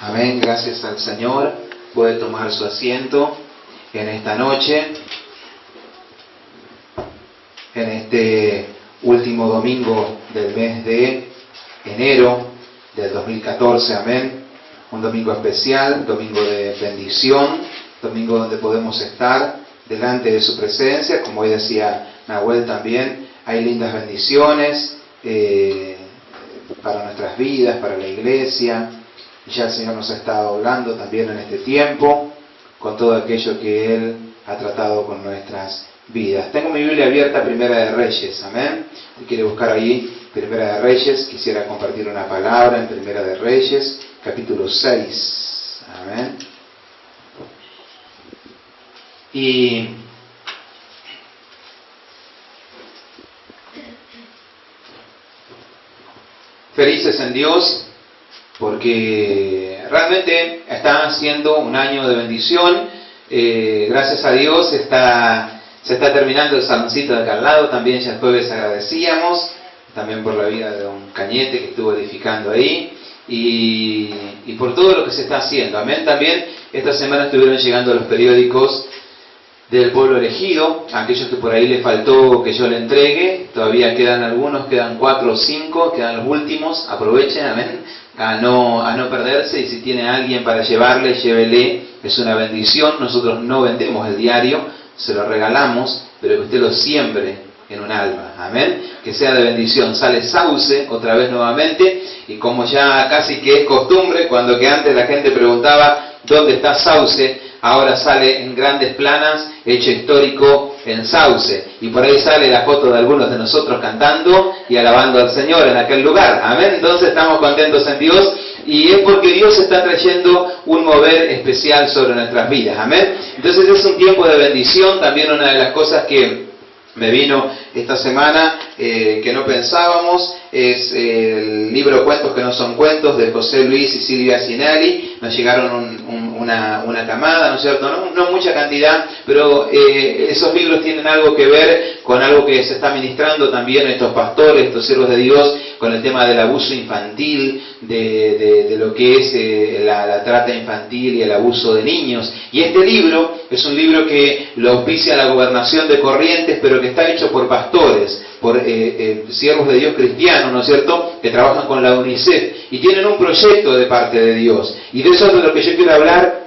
Amén, gracias al Señor. Puede tomar su asiento en esta noche, en este último domingo del mes de enero del 2014, amén. Un domingo especial, domingo de bendición, domingo donde podemos estar delante de su presencia. Como hoy decía Nahuel también, hay lindas bendiciones para nuestras vidas, para la iglesia. Ya el Señor nos ha estado hablando también en este tiempo, con todo aquello que Él ha tratado con nuestras vidas. Tengo mi Biblia abierta a Primera de Reyes, amén. Si quiere buscar ahí Primera de Reyes, quisiera compartir una palabra en Primera de Reyes, capítulo 6, amén. Y felices en Dios, porque realmente está siendo un año de bendición. Gracias a Dios se está terminando el saloncito de acá al lado. También ya el jueves agradecíamos, también por la vida de don Cañete que estuvo edificando ahí, y por todo lo que se está haciendo. Amén. También esta semana estuvieron llegando los periódicos del pueblo elegido, aquellos que por ahí le faltó que yo le entregue. Todavía quedan algunos, quedan 4 o 5, quedan los últimos. Aprovechen, amén, a no perderse, y si tiene alguien para llevarle, llévele, es una bendición. Nosotros no vendemos el diario, se lo regalamos, pero que usted lo siembre en un alma, amén, que sea de bendición. Sale Sauce otra vez nuevamente, y como ya casi que es costumbre, cuando que antes la gente preguntaba ¿dónde está Sauce?, ahora sale en grandes planas, hecho histórico en Sauce, y por ahí sale la foto de algunos de nosotros cantando y alabando al Señor en aquel lugar, amén. Entonces estamos contentos en Dios, y es porque Dios está trayendo un mover especial sobre nuestras vidas, amén. Entonces es un tiempo de bendición. También una de las cosas que me vino esta semana, que no pensábamos, es el libro Cuentos que no son cuentos, de José Luis y Silvia Sinelli. Nos llegaron una camada, ¿no es cierto? No mucha cantidad, pero esos libros tienen algo que ver con algo que se está ministrando también estos pastores, estos siervos de Dios, con el tema del abuso infantil, de lo que es la trata infantil y el abuso de niños. Y este libro es un libro que lo auspicia la Gobernación de Corrientes, pero que está hecho por pastores, por siervos de Dios cristianos, ¿no es cierto?, que trabajan con la UNICEF y tienen un proyecto de parte de Dios. Y de eso es de lo que yo quiero hablar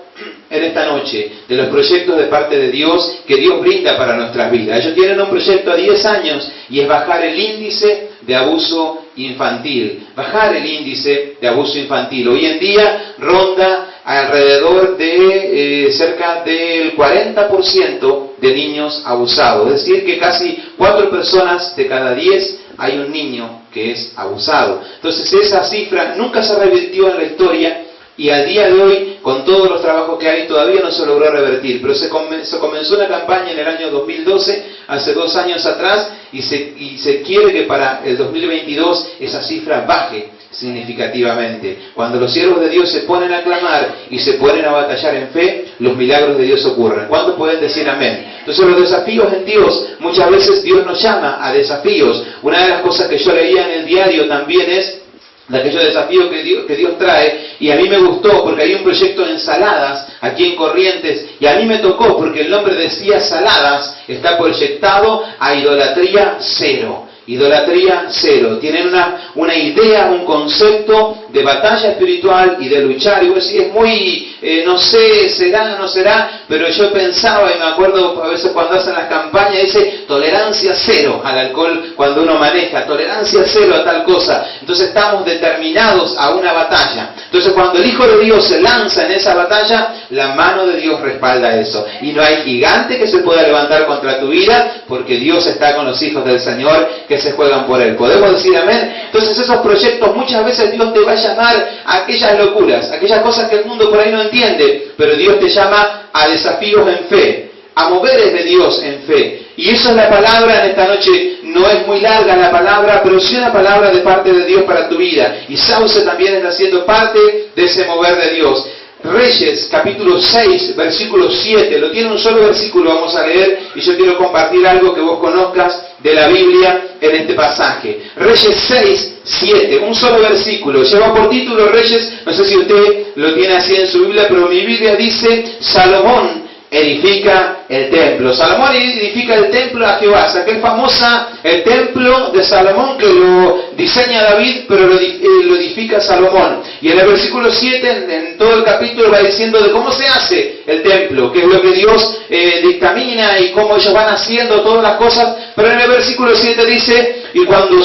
en esta noche, de los proyectos de parte de Dios que Dios brinda para nuestras vidas. Ellos tienen un proyecto a 10 años, y es bajar el índice de abuso infantil. Bajar el índice de abuso infantil. Hoy en día ronda alrededor de cerca del 40% de niños abusados. Es decir, que casi 4 personas de cada 10 hay un niño que es abusado. Entonces esa cifra nunca se revirtió en la historia, y al día de hoy, con todos los trabajos que hay, todavía no se logró revertir. Pero se comenzó una campaña en el año 2012, hace 2 años atrás, y se quiere que para el 2022 esa cifra baje significativamente. Cuando los siervos de Dios se ponen a clamar y se ponen a batallar en fe, los milagros de Dios ocurren. ¿Cuántos pueden decir amén? Entonces los desafíos en Dios, muchas veces Dios nos llama a desafíos. Una de las cosas que yo leía en el diario también es de aquellos desafíos que Dios trae, y a mí me gustó porque hay un proyecto de ensaladas aquí en Corrientes, y a mí me tocó porque el nombre decía Saladas, está proyectado a idolatría cero. Idolatría cero. Tienen una idea, un concepto de batalla espiritual y de luchar. Y vos decís, es muy, no sé, será o no será, pero yo pensaba, y me acuerdo a veces cuando hacen las campañas, dice tolerancia cero al alcohol cuando uno maneja, tolerancia cero a tal cosa. Entonces estamos determinados a una batalla. Entonces cuando el Hijo de Dios se lanza en esa batalla, la mano de Dios respalda eso. Y no hay gigante que se pueda levantar contra tu vida, porque Dios está con los hijos del Señor que se juegan por Él. ¿Podemos decir amén? Entonces esos proyectos, muchas veces Dios te va a llamar a aquellas locuras, aquellas cosas que el mundo por ahí no entiende, pero Dios te llama a desafíos en fe, a moveres de Dios en fe. Y eso es la palabra en esta noche. No es muy larga la palabra, pero sí una palabra de parte de Dios para tu vida. Y Sauce también está siendo parte de ese mover de Dios. Reyes, capítulo 6, versículo 7. Lo tiene un solo versículo, vamos a leer, y yo quiero compartir algo que vos conozcas de la Biblia en este pasaje. Reyes 6, 7, un solo versículo. Lleva por título Reyes, no sé si usted lo tiene así en su Biblia, pero mi Biblia dice Salomón edifica el templo. Salomón edifica el templo a Jehová. O sea, que es famosa el templo de Salomón, que lo diseña David, pero lo edifica Salomón. Y en el versículo 7, en todo el capítulo, va diciendo de cómo se hace el templo, qué es lo que Dios dictamina y cómo ellos van haciendo todas las cosas. Pero en el versículo 7 dice, y cuando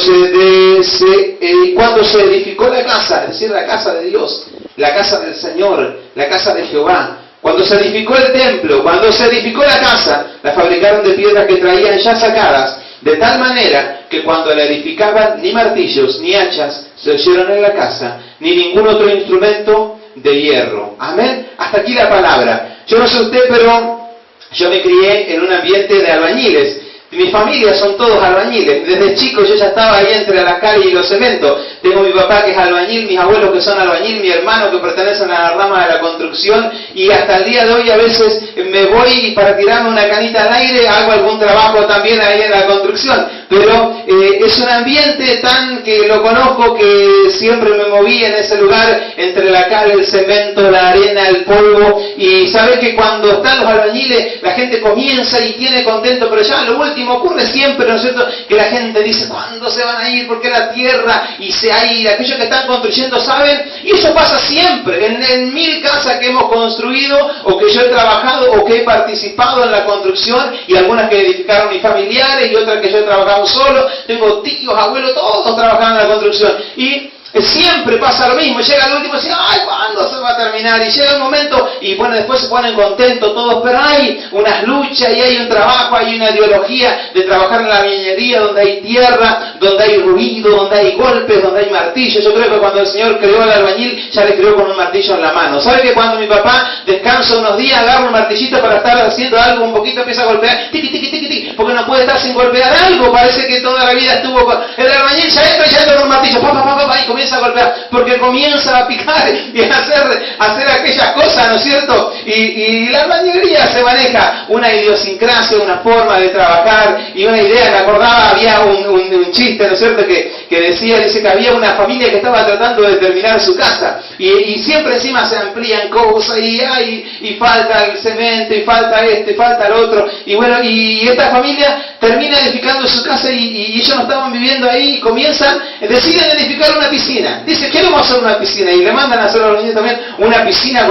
se edificó la casa, es decir, la casa de Dios, la casa del Señor, la casa de Jehová, cuando se edificó el templo, cuando se edificó la casa, la fabricaron de piedras que traían ya sacadas, de tal manera que cuando la edificaban ni martillos ni hachas se oyeron en la casa, ni ningún otro instrumento de hierro. Amén. Hasta aquí la palabra. Yo no sé usted, pero yo me crié en un ambiente de albañiles. Mi familia son todos albañiles. Desde chico yo ya estaba ahí entre la cal y los cementos. Tengo mi papá que es albañil, mis abuelos que son albañil, mi hermano que pertenece a la rama de la construcción, y hasta el día de hoy a veces me voy y para tirarme una canita al aire hago algún trabajo también ahí en la construcción. Pero es un ambiente tan que lo conozco, que siempre me moví en ese lugar entre la cal, el cemento, la arena, el polvo, y sabes que cuando están los albañiles la gente comienza y tiene contento, pero ya lo último ocurre siempre, ¿no es cierto?, que la gente dice, ¿cuándo se van a ir? Porque la tierra, y aquellos que están construyendo saben, y eso pasa siempre, en 1000 casas que hemos construido, o que yo he trabajado, o que he participado en la construcción, y algunas que edificaron mis familiares, y otras que yo he trabajado solo, tengo tíos, abuelos, todos trabajando en la construcción, y siempre pasa lo mismo. Llega el último y dice, ay, ¿cuándo se va a terminar? Y llega el momento y bueno, después se ponen contentos todos, pero hay unas luchas y hay un trabajo, hay una ideología de trabajar en la minería donde hay tierra, donde hay ruido, donde hay golpes, donde hay martillos. Yo creo que cuando el Señor creó al albañil ya le creó con un martillo en la mano. ¿Sabe que cuando mi papá descansa unos días, agarra un martillito para estar haciendo algo un poquito, empieza a golpear, tiqui, tiqui, tiqui, tiqui, porque no puede estar sin golpear algo? Parece que toda la vida estuvo con el albañil, ya entra con un martillo, y comienza a golpear, porque comienza a picar y a hacer aquellas cosas, ¿no es cierto? Y la albañilería se maneja una idiosincrasia, una forma de trabajar y una idea. Me acordaba, había un chiste, ¿no es cierto?, que dice que había una familia que estaba tratando de terminar su casa y siempre encima se amplían cosas y falta el cemento y falta esto y falta el otro, y bueno, y esta familia termina edificando su casa y ellos no estaban viviendo ahí y deciden edificar una piscina. Dice, queremos hacer una piscina, y le mandan a hacer a los niños también una piscina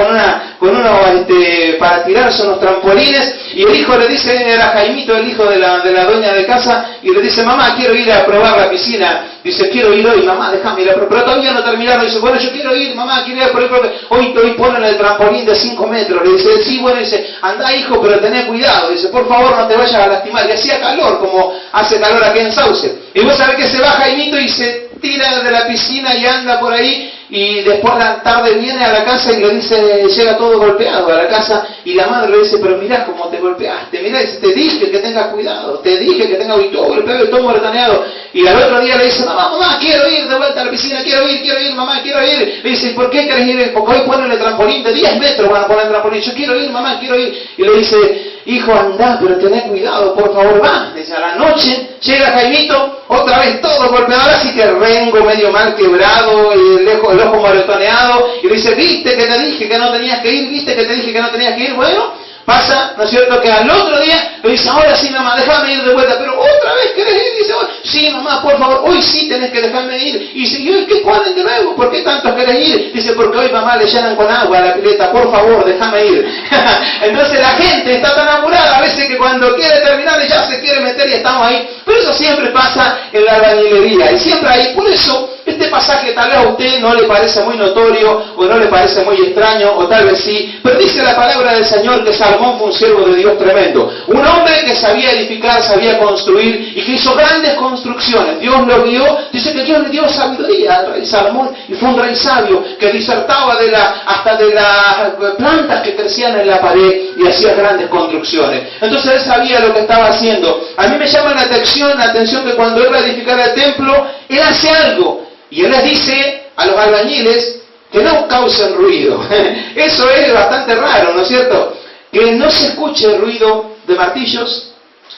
para tirarse unos trampolines, y el hijo le dice, era Jaimito, el hijo de la dueña de casa, y le dice, mamá, quiero ir a probar la piscina. Dice, quiero ir hoy, mamá, déjame ir a probar. Pero todavía no terminaron. Dice, bueno, yo quiero ir, mamá, quiero ir a probar, porque hoy ponen el trampolín de 5 metros. Le dice, sí, bueno, dice, anda, hijo, pero tené cuidado. Dice, por favor, no te vayas a lastimar. Y hacía calor, como hace calor aquí en Sauce. Y vos sabés que se va Jaimito y se tira de la piscina y anda por ahí, y después a la tarde viene a la casa y le dice, llega todo golpeado a la casa, y la madre le dice, pero mirá cómo te golpeaste, mirá, te dije que tengas cuidado, te dije que tengas todo golpeado y todo moretoneado. Y al otro día le dice, mamá, quiero ir de vuelta a la piscina, quiero ir, mamá, quiero ir. Le dice, ¿por qué querés ir? Porque hoy ponen el trampolín de 10 metros, van a poner el trampolín. Yo quiero ir, mamá, quiero ir. Y le dice, hijo, andá, pero tené cuidado, por favor, va. Dice, a la noche llega Jaimito, otra vez todo golpeado, así que rengo medio mal quebrado, el ojo moretoneado, y le dice, viste que te dije que no tenías que ir, viste que te dije que no tenías que ir. Bueno, pasa, ¿no es cierto?, que al otro día le dice, ahora sí, mamá, déjame ir de vuelta. Pero otra vez querés ir. Dice, sí, mamá, por favor, hoy sí tenés que dejarme ir. Y dice, ¿y hoy qué ponen de nuevo? ¿Por qué tanto querés ir? Dice, porque hoy, mamá, le llenan con agua a la pileta, por favor, déjame ir. Entonces la gente está tan apurada a veces que cuando quiere terminar ya se quiere meter y estamos ahí. Pero eso siempre pasa en la albañilería, y siempre hay. Por eso este pasaje tal vez a usted no le parece muy notorio, o no le parece muy extraño, o tal vez sí, pero dice la palabra del Señor que Salomón fue un siervo de Dios tremendo, un hombre que sabía edificar, sabía construir, y que hizo grandes construcciones. Dios lo guió, dice que Dios le dio sabiduría al rey Salomón, y fue un rey sabio que disertaba hasta de las plantas que crecían en la pared, y hacía grandes construcciones. Entonces él sabía lo que estaba haciendo. A mí me llama la atención que cuando él va a edificar el templo, él hace algo, y él les dice a los albañiles que no causen ruido. Eso es bastante raro, ¿no es cierto? Que no se escuche ruido de martillos,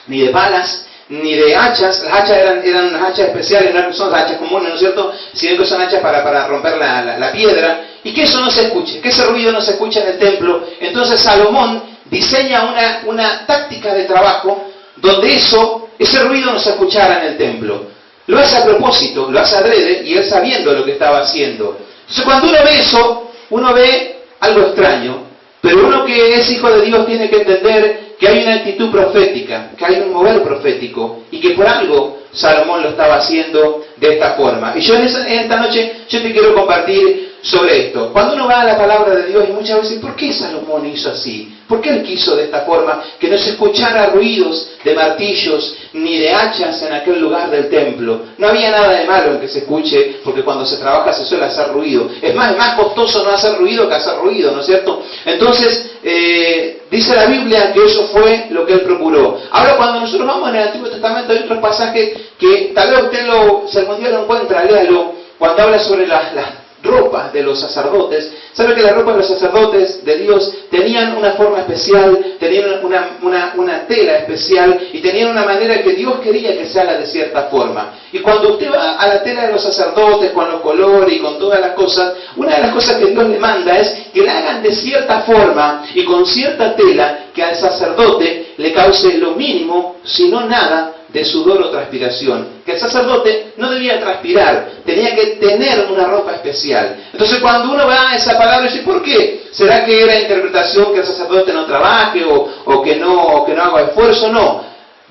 ni de palas, ni de hachas. Las hachas eran hachas especiales, no son hachas comunes, ¿no es cierto?, sino que son hachas para romper la piedra, y que eso no se escuche, que ese ruido no se escuche en el templo. Entonces Salomón diseña una táctica de trabajo donde ese ruido no se escuchara en el templo. Lo hace a propósito, lo hace adrede, y él sabiendo lo que estaba haciendo. Entonces cuando uno ve eso, uno ve algo extraño, pero uno que es hijo de Dios tiene que entender que hay una actitud profética, que hay un mover profético, y que por algo Salomón lo estaba haciendo de esta forma. Y yo en esta noche yo te quiero compartir sobre esto. Cuando uno va a la palabra de Dios, y muchas veces, ¿por qué Salomón hizo así? ¿Por qué él quiso de esta forma? Que no se escuchara ruidos de martillos ni de hachas en aquel lugar del templo. No había nada de malo en que se escuche, porque cuando se trabaja se suele hacer ruido. Es más costoso no hacer ruido que hacer ruido, ¿no es cierto? Entonces, dice la Biblia que eso fue lo que él procuró. Ahora, cuando nosotros vamos en el Antiguo Testamento, hay otros pasajes que tal vez usted si algún día lo encuentra, léalo, cuando habla sobre las ropas de los sacerdotes. ¿Sabe que las ropas de los sacerdotes de Dios tenían una forma especial, tenían una tela especial, y tenían una manera que Dios quería que se haga de cierta forma? Y cuando usted va a la tela de los sacerdotes, con los colores y con todas las cosas, una de las cosas que Dios le manda es que la hagan de cierta forma y con cierta tela que al sacerdote le cause lo mínimo, si no nada, de sudor o transpiración. Que el sacerdote no debía transpirar, tenía que tener una ropa especial. Entonces cuando uno va a esa palabra, dice, ¿por qué? ¿Será que era interpretación que el sacerdote no trabaje o que no haga esfuerzo? No.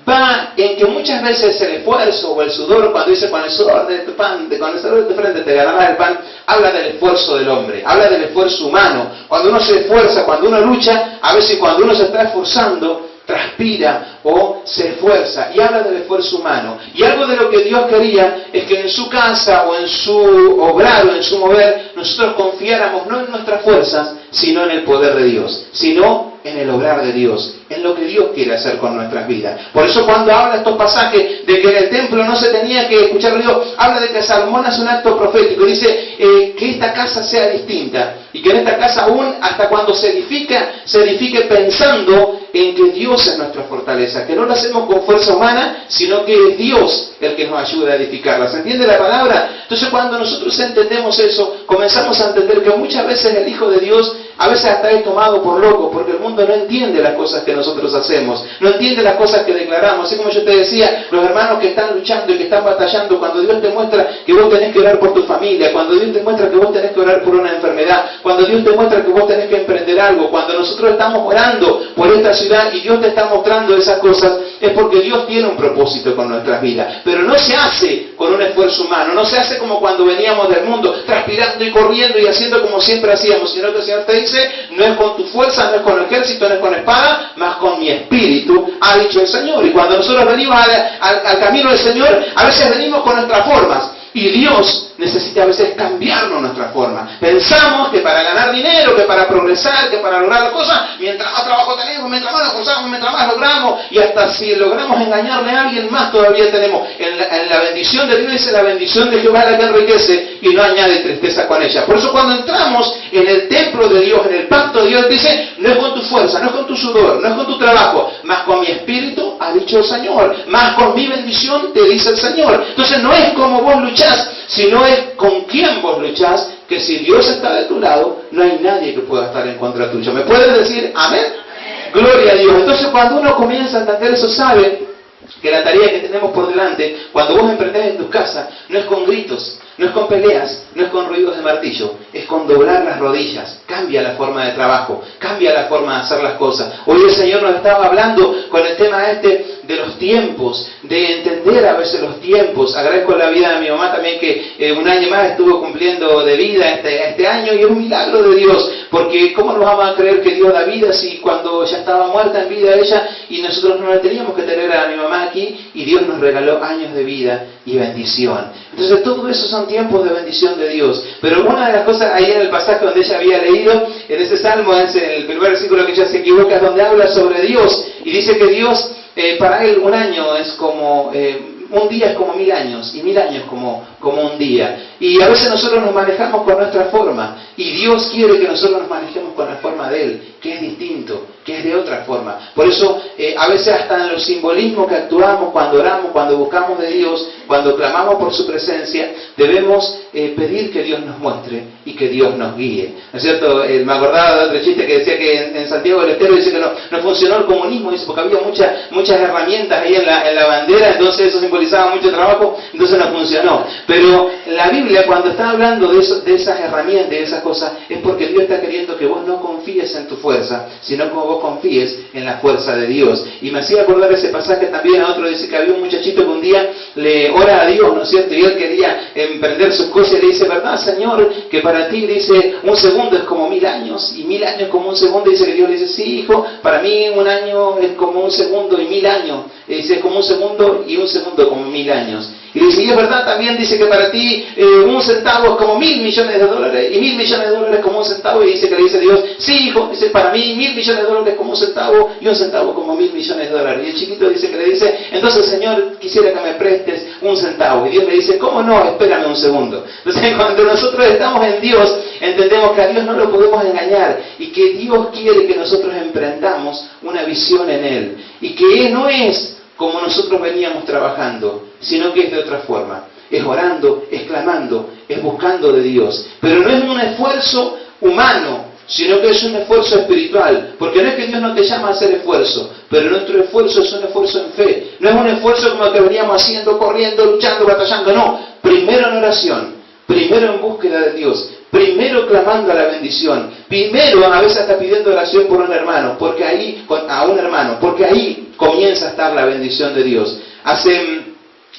Va en que muchas veces el esfuerzo o el sudor, cuando dice con el sudor de tu pan, con el sudor de tu frente te ganarás el pan, habla del esfuerzo del hombre, habla del esfuerzo humano. Cuando uno se esfuerza, cuando uno lucha, a veces cuando uno se está esforzando, transpira o se esfuerza, y habla del esfuerzo humano. Y algo de lo que Dios quería es que en su casa o en su obrar o en su mover nosotros confiáramos no en nuestras fuerzas, sino en el poder de Dios, sino en el obrar de Dios, en lo que Dios quiere hacer con nuestras vidas. Por eso cuando habla estos pasajes de que en el templo no se tenía que escuchar ruido, habla de que Salomón hace un acto profético, dice que esta casa sea distinta, y que en esta casa aún hasta cuando se edifique pensando en que Dios es nuestra fortaleza, que no lo hacemos con fuerza humana, sino que es Dios el que nos ayuda a edificarla. ¿Se entiende la palabra? Entonces cuando nosotros entendemos eso, comenzamos a entender que muchas veces el Hijo de Dios a veces hasta es tomado por loco, porque el mundo no entiende las cosas que nosotros hacemos, no entiende las cosas que declaramos. Así como yo te decía, los hermanos que están luchando y que están batallando, cuando Dios te muestra que vos tenés que orar por tu familia, cuando Dios te muestra que vos tenés que orar por una enfermedad, cuando Dios te muestra que vos tenés que emprender algo, cuando nosotros estamos orando por esta ciudad y Dios te está mostrando esas cosas, es porque Dios tiene un propósito con nuestras vidas. Pero no se hace con un esfuerzo humano, no se hace como cuando veníamos del mundo, transpirando y corriendo y haciendo como siempre hacíamos, sino que el Señor te dice, no es con tu fuerza, no es con el ejército, no es con espada, mas con mi espíritu, ha dicho el Señor. Y cuando nosotros venimos al camino del Señor, a veces venimos con nuestras formas, y Dios necesita a veces cambiarnos nuestra forma. Pensamos que para ganar dinero, que para progresar, que para lograr las cosas, mientras más trabajo tenemos, mientras más nos esforzamos, mientras más logramos, y hasta si logramos engañarle a alguien más todavía tenemos. En la bendición de Dios dice, la bendición de Jehová es la que enriquece y no añade tristeza con ella. Por eso cuando entramos en el templo de Dios, en el pacto de Dios, dice, no es con tu fuerza, no es con tu sudor, no es con tu trabajo, más con mi espíritu, ha dicho el Señor, más con mi bendición, te dice el Señor. Entonces no es como vos luchás, sino es con quién vos luchás, que si Dios está de tu lado, no hay nadie que pueda estar en contra tuyo. ¿Me puedes decir amén? Gloria a Dios. Entonces cuando uno comienza a entender eso, sabe que la tarea que tenemos por delante, cuando vos emprendés en tu casa, no es con gritos, no es con peleas, no es con ruidos de martillo, es con doblar las rodillas. Cambia la forma de trabajo, cambia la forma de hacer las cosas. Hoy el Señor nos estaba hablando con el tema de los tiempos, de entender a veces los tiempos. Agradezco la vida de mi mamá también, que un año más estuvo cumpliendo de vida este año, y es un milagro de Dios, porque ¿cómo nos vamos a creer que Dios da vida si cuando ya estaba muerta en vida ella, y nosotros no la teníamos que tener a mi mamá aquí, y Dios nos regaló años de vida y bendición? Entonces todo eso son tiempos de bendición de Dios. Pero una de las cosas ahí en el pasaje donde ella había leído, en ese salmo, es el primer versículo que ella se equivoca, es donde habla sobre Dios, y dice que Dios, para él un año es como, un día es como 1000 años, y 1000 años como un día. Y a veces nosotros nos manejamos con nuestra forma, y Dios quiere que nosotros nos manejemos con la forma de Él, que es distinto, que es es de otra forma. Por eso, a veces hasta en los simbolismos que actuamos, cuando oramos, cuando buscamos de Dios, cuando clamamos por su presencia, debemos pedir que Dios nos muestre y que Dios nos guíe. ¿No es cierto? Me acordaba de otro chiste que decía que en Santiago del Estero dice que no funcionó el comunismo, dice, porque había muchas herramientas ahí en la bandera, entonces eso simbolizaba mucho trabajo, entonces no funcionó. Pero la Biblia, cuando está hablando de esas herramientas, de esas cosas, es porque Dios está queriendo que vos no confíes en tu fuerza, sino que vos confíes en la fuerza de Dios. Y me hacía acordar ese pasaje también a otro, dice que había un muchachito que un día le ora a Dios, ¿no es cierto? Y él quería emprender sus cosas y le dice, ¿verdad, Señor? Que para ti, dice, un segundo es como 1000 años, y 1000 años como un segundo. Y dice que Dios le dice, sí, hijo, para mí un año es como un segundo y 1000 años. Y dice, es como un segundo y un segundo como 1000 años. Y dice, y es verdad también, dice que para ti un centavo es como $1.000 millones, y $1.000 millones como un centavo. Y dice que le dice Dios, sí, hijo, dice, para mí $1.000 millones como un centavo, y un centavo como $1.000 millones. Y el chiquito dice que le dice, entonces, Señor, quisiera que me prestes un centavo. Y Dios le dice, ¿cómo no? Espérame un segundo. Entonces, cuando nosotros estamos en Dios, entendemos que a Dios no lo podemos engañar, y que Dios quiere que nosotros emprendamos una visión en Él, y que no es como nosotros veníamos trabajando, sino que es de otra forma. Es orando, es clamando, es buscando de Dios. Pero no es un esfuerzo humano, sino que es un esfuerzo espiritual. Porque no es que Dios no te llama a hacer esfuerzo, pero nuestro esfuerzo es un esfuerzo en fe. No es un esfuerzo como el que veníamos haciendo, corriendo, luchando, batallando. No, primero en oración, primero en búsqueda de Dios, primero clamando a la bendición, primero a veces hasta pidiendo oración por un hermano, porque ahí comienza a estar la bendición de Dios. Hace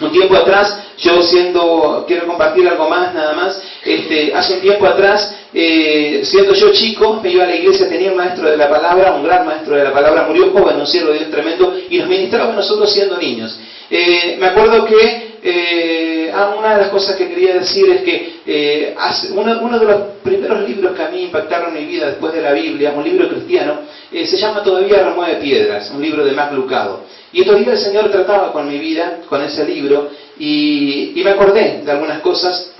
un tiempo atrás, quiero compartir algo más, nada más. Hace un tiempo atrás, siendo yo chico, me iba a la iglesia, tenía un maestro de la palabra, un gran maestro de la palabra, murió joven, un siervo de Dios tremendo, y nos ministraba a nosotros siendo niños. Me acuerdo que una de las cosas que quería decir es que uno de los primeros libros que a mí impactaron mi vida después de la Biblia, un libro cristiano, se llama Todavía Remueve Piedras, un libro de Mac Lucado. Y estos días el Señor trataba con mi vida, con ese libro, y me acordé de algunas cosas.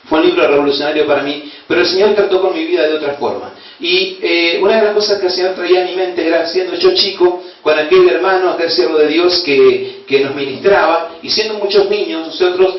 Fue un libro revolucionario para mí, pero el Señor trató con mi vida de otra forma. Y una de las cosas que el Señor traía a mi mente era, siendo yo chico, con aquel hermano, aquel siervo de Dios que nos ministraba, y siendo muchos niños, nosotros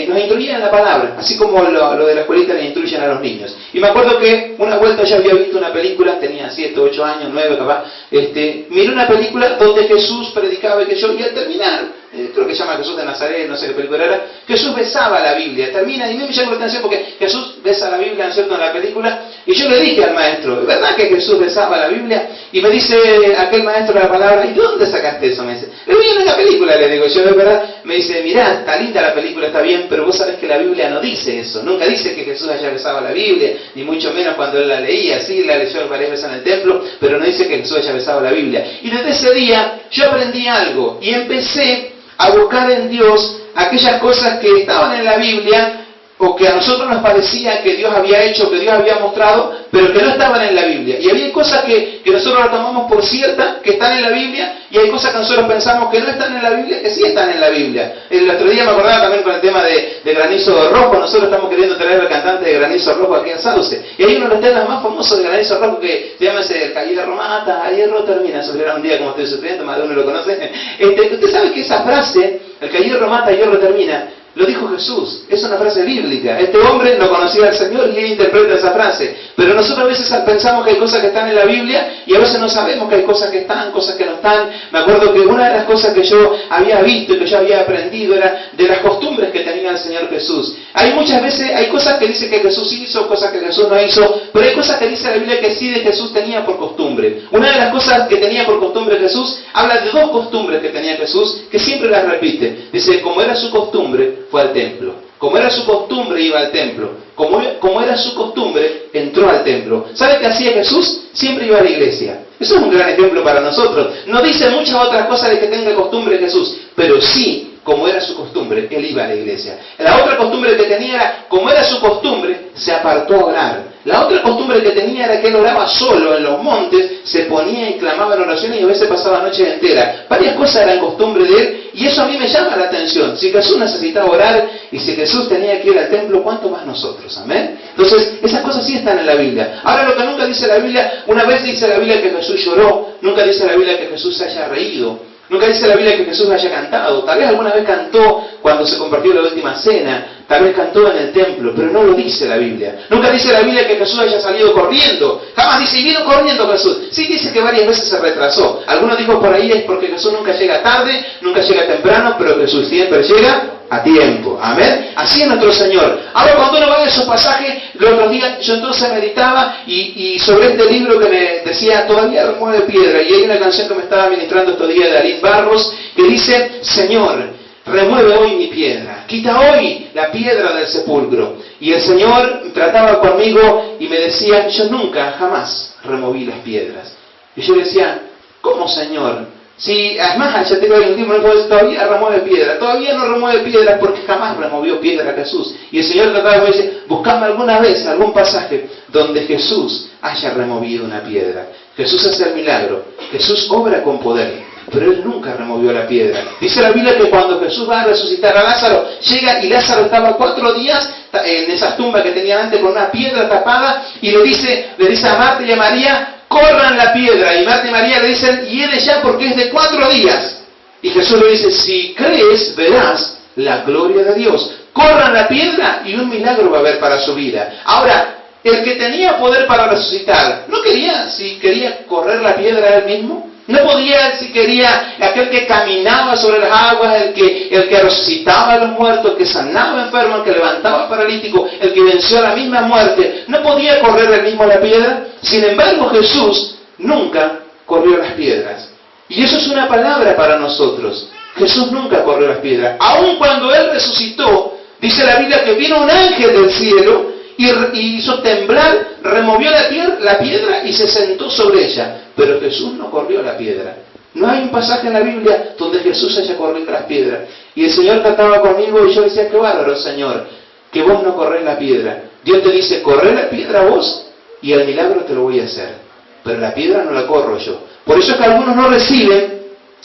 nos instruían en la palabra, así como lo de la escuelita le instruyen a los niños. Y me acuerdo que una vuelta yo había visto una película, tenía 7, 8 años, 9 capaz, miré una película donde Jesús predicaba y al terminar, creo que se llama Jesús de Nazaret, no sé qué película era, Jesús besaba la Biblia, termina, y me llamó la atención porque Jesús besa la Biblia, ¿no es cierto?, en la película, y yo le dije al maestro, ¿verdad que Jesús besaba la Biblia? Y me dice aquel maestro de la palabra, ¿y de dónde sacaste eso? Me dice, lo vi en la película, le digo yo, de verdad. Me dice, mirá, está linda la película, está bien, pero vos sabés que la Biblia no dice eso, nunca dice que Jesús haya besado la Biblia, ni mucho menos cuando él la leía, sí, la leyó varias veces en el templo, pero no dice que Jesús haya besado la Biblia. Y desde ese día yo aprendí algo, y empecé a buscar en Dios aquellas cosas que estaban en la Biblia, o que a nosotros nos parecía que Dios había hecho, que Dios había mostrado, pero que no estaban en la Biblia. Y había cosas que nosotros las tomamos por ciertas, que están en la Biblia, y hay cosas que nosotros pensamos que no están en la Biblia, que sí están en la Biblia. El otro día me acordaba también con el tema de Granizo Rojo. Nosotros estamos queriendo traer al cantante de Granizo Rojo aquí en Sauce. Y hay uno de los temas más famosos de Granizo Rojo que se llama El Calle Mata, hierro termina. Eso era un día como estoy sufriendo, más de uno lo conoce. Usted sabe que esa frase, el Calle Mata, hierro termina, lo dijo Jesús, es una frase bíblica. Este hombre no conocía al Señor y él interpreta esa frase. Pero nosotros a veces pensamos que hay cosas que están en la Biblia y a veces no sabemos que hay cosas que están, cosas que no están. Me acuerdo que una de las cosas que yo había visto y que yo había aprendido era de las costumbres que tenía el Señor Jesús. Hay muchas veces, hay cosas que dice que Jesús hizo, cosas que Jesús no hizo, pero hay cosas que dice la Biblia que sí de Jesús tenía por costumbre. Una de las cosas que tenía por costumbre Jesús, habla de dos costumbres que tenía Jesús, que siempre las repite. Dice, como era su costumbre, fue al templo. Como era su costumbre, iba al templo. Como era su costumbre, entró al templo. ¿Sabe qué hacía Jesús? Siempre iba a la iglesia. Eso es un gran ejemplo para nosotros. No dice muchas otras cosas de que tenga costumbre Jesús, pero sí, como era su costumbre, él iba a la iglesia. La otra costumbre que tenía era, como era su costumbre, se apartó a orar. La otra costumbre que tenía era que él oraba solo en los montes, se ponía y clamaba en oraciones y a veces pasaba noches enteras. Varias cosas eran costumbre de él Y eso a mí me llama la atención. Si Jesús necesitaba orar y si Jesús tenía que ir al templo, ¿cuánto más nosotros? Amén. Entonces, esas cosas sí están en la Biblia. Ahora, lo que nunca dice la Biblia, una vez dice la Biblia que Jesús lloró, nunca dice la Biblia que Jesús se haya reído. Nunca dice la Biblia que Jesús haya cantado. Tal vez alguna vez cantó cuando se compartió la última cena. Tal vez cantó en el templo, pero no lo dice la Biblia. Nunca dice la Biblia que Jesús haya salido corriendo. Jamás dice, y vino corriendo Jesús. Sí dice que varias veces se retrasó. Algunos dijo por ahí es porque Jesús nunca llega tarde, nunca llega temprano, pero Jesús siempre llega a tiempo. Amén. Así es nuestro Señor. Ahora, cuando uno va a esos pasajes, los otros días yo entonces meditaba y sobre este libro que me decía, todavía remueve piedra. Y hay una canción que me estaba ministrando estos días de Aline Barros que dice, Señor, remueve hoy mi piedra, quita hoy la piedra del sepulcro. Y el Señor trataba conmigo y me decía, yo nunca, jamás removí las piedras. Y yo decía, ¿cómo, Señor? Si, además, ya tengo un tiempo, todavía remueve piedra, todavía no remueve piedra porque jamás removió piedra Jesús. Y el Señor trataba de decir, buscame alguna vez algún pasaje donde Jesús haya removido una piedra. Jesús hace el milagro, Jesús obra con poder, pero Él nunca removió la piedra. Dice la Biblia que cuando Jesús va a resucitar a Lázaro, llega y Lázaro estaba 4 días en esas tumbas que tenían antes con una piedra tapada, y le dice a Marta y a María, corran la piedra. Y Marta y María le dicen, hiere ya porque es de 4 días. Y Jesús le dice, si crees, verás la gloria de Dios. Corran la piedra y un milagro va a haber para su vida. Ahora, el que tenía poder para resucitar, ¿no quería, si quería correr la piedra él mismo? ¿No podía, si quería, aquel que caminaba sobre las aguas, el que resucitaba a los muertos, el que sanaba enfermos, el que levantaba paralítico, el que venció a la misma muerte, no podía correr él mismo la piedra? Sin embargo, Jesús nunca corrió las piedras. Y eso es una palabra para nosotros. Jesús nunca corrió las piedras. Aun cuando Él resucitó, dice la Biblia que vino un ángel del cielo y hizo temblar, removió la piedra y se sentó sobre ella. Pero Jesús no corrió la piedra. No hay un pasaje en la Biblia donde Jesús haya corrido las piedras. Y el Señor trataba conmigo y yo decía, qué bárbaro, Señor, que vos no corres la piedra. Dios te dice, corre la piedra vos y el milagro te lo voy a hacer. Pero la piedra no la corro yo. Por eso es que algunos no reciben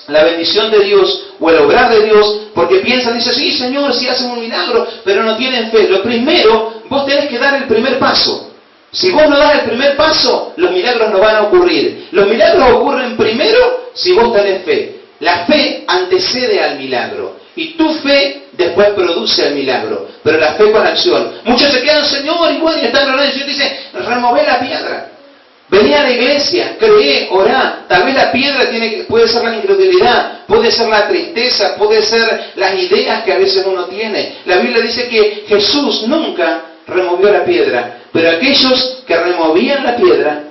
la bendición de Dios o el obrar de Dios porque piensan, dicen, sí, Señor, sí hacen un milagro, pero no tienen fe. Lo primero, vos tenés que dar el primer paso. Si vos no das el primer paso, los milagros no van a ocurrir. Los milagros ocurren primero si vos tenés fe. La fe antecede al milagro. Y tu fe después produce el milagro. Pero la fe con acción. Muchos se quedan, Señor, igual y están orando. Y el Señor dice, remové la piedra. Vení a la iglesia, creé, orá. Tal vez la piedra puede ser la incredulidad, puede ser la tristeza, puede ser las ideas que a veces uno tiene. La Biblia dice que Jesús nunca removió la piedra, pero aquellos que removían la piedra,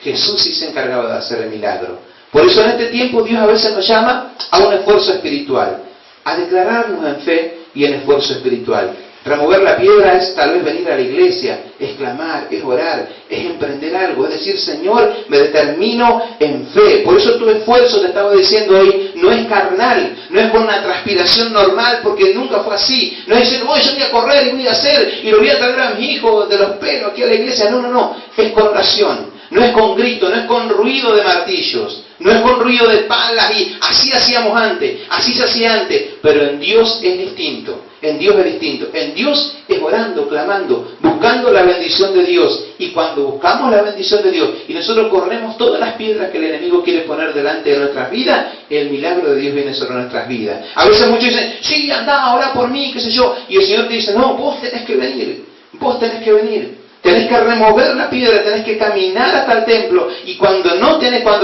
Jesús sí se encargaba de hacer el milagro. Por eso en este tiempo Dios a veces nos llama a un esfuerzo espiritual, a declararnos en fe y en esfuerzo espiritual. Remover la piedra es tal vez venir a la iglesia, es clamar, es orar, es emprender algo, es decir, Señor, me determino en fe. Por eso tu esfuerzo, te estaba diciendo hoy, no es carnal, no es con una transpiración normal, porque nunca fue así. No es decir, yo voy a correr y voy a hacer, y lo voy a traer a mi hijo de los pelos aquí a la iglesia. No, es con oración, no es con grito, no es con ruido de martillos, no es con ruido de palas, y así hacíamos antes, así se hacía antes, pero en Dios es distinto. En Dios es distinto. En Dios es orando, clamando, buscando la bendición de Dios. Y cuando buscamos la bendición de Dios y nosotros corremos todas las piedras que el enemigo quiere poner delante de nuestras vidas, el milagro de Dios viene sobre nuestras vidas. A veces muchos dicen, sí, anda, ora por mí, qué sé yo. Y el Señor te dice, no, vos tenés que venir. Vos tenés que venir. Tenés que remover la piedra, tenés que caminar hasta el templo. Y cuando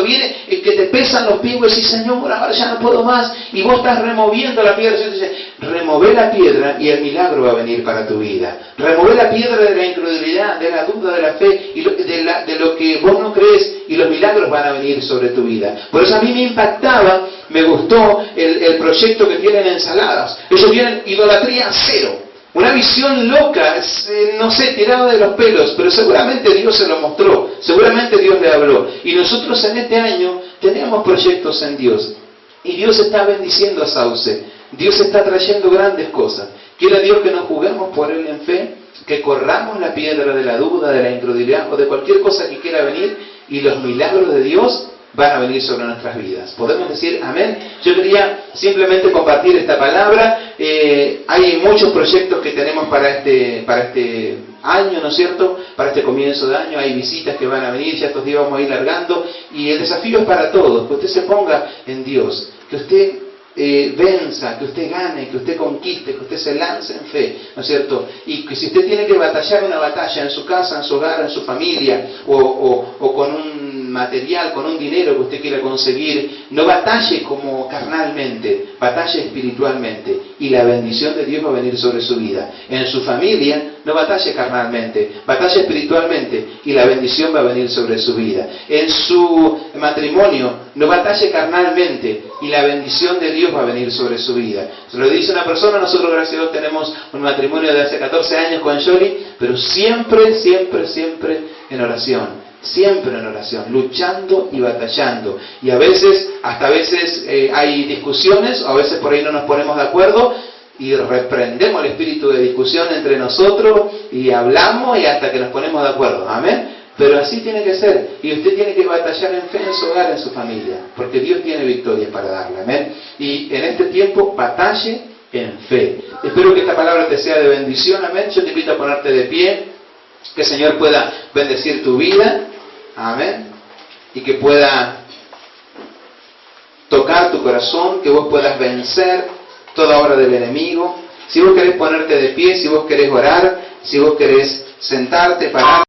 viene que te pesan los pies, vos decís, Señor, ahora ya no puedo más. Y vos estás removiendo la piedra. El Señor te dice, remové la piedra y el milagro va a venir para tu vida. Remové la piedra de la incredulidad, de la duda, de la fe, y de lo que vos no crees, y los milagros van a venir sobre tu vida. Por eso a mí me impactaba, me gustó el proyecto que tienen Ensaladas. Ellos tienen idolatría cero. Una visión loca, no sé, tirada de los pelos, pero seguramente Dios se lo mostró, seguramente Dios le habló. Y nosotros en este año tenemos proyectos en Dios. Y Dios está bendiciendo a Sauce. Dios está trayendo grandes cosas. Quiere Dios que nos juguemos por Él en fe, que corramos la piedra de la duda, de la incredulidad o de cualquier cosa que quiera venir, y los milagros de Dios van a venir sobre nuestras vidas. ¿Podemos decir amén? Yo quería simplemente compartir esta palabra. Hay muchos proyectos que tenemos para este año, ¿no es cierto? Para este comienzo de año hay visitas que van a venir, ya estos días vamos a ir largando, y el desafío es para todos, que usted se ponga en Dios, que usted venza, que usted gane, que usted conquiste, que usted se lance en fe, ¿no es cierto? Y que si usted tiene que batallar una batalla en su casa, en su hogar, en su familia, o con un material, con un dinero que usted quiera conseguir, no batalle como carnalmente, batalle espiritualmente, y la bendición de Dios va a venir sobre su vida. En su familia, no batalle carnalmente, batalle espiritualmente, y la bendición va a venir sobre su vida. En su matrimonio, no batalle carnalmente, y la bendición de Dios va a venir sobre su vida. Se lo dice una persona, nosotros gracias a Dios tenemos un matrimonio de hace 14 años con Yoli, pero siempre en oración. Siempre en oración, luchando y batallando. Y a veces hay discusiones, o a veces por ahí no nos ponemos de acuerdo, y reprendemos el espíritu de discusión entre nosotros, y hablamos y hasta que nos ponemos de acuerdo. Amén. Pero así tiene que ser. Y usted tiene que batallar en fe en su hogar, en su familia, porque Dios tiene victoria para darle. Amén. Y en este tiempo, batalle en fe. Espero que esta palabra te sea de bendición. Amén. Yo te invito a ponerte de pie, que el Señor pueda bendecir tu vida. Amén. Y que pueda tocar tu corazón, que vos puedas vencer toda obra del enemigo. Si vos querés ponerte de pie, si vos querés orar, si vos querés sentarte, parar.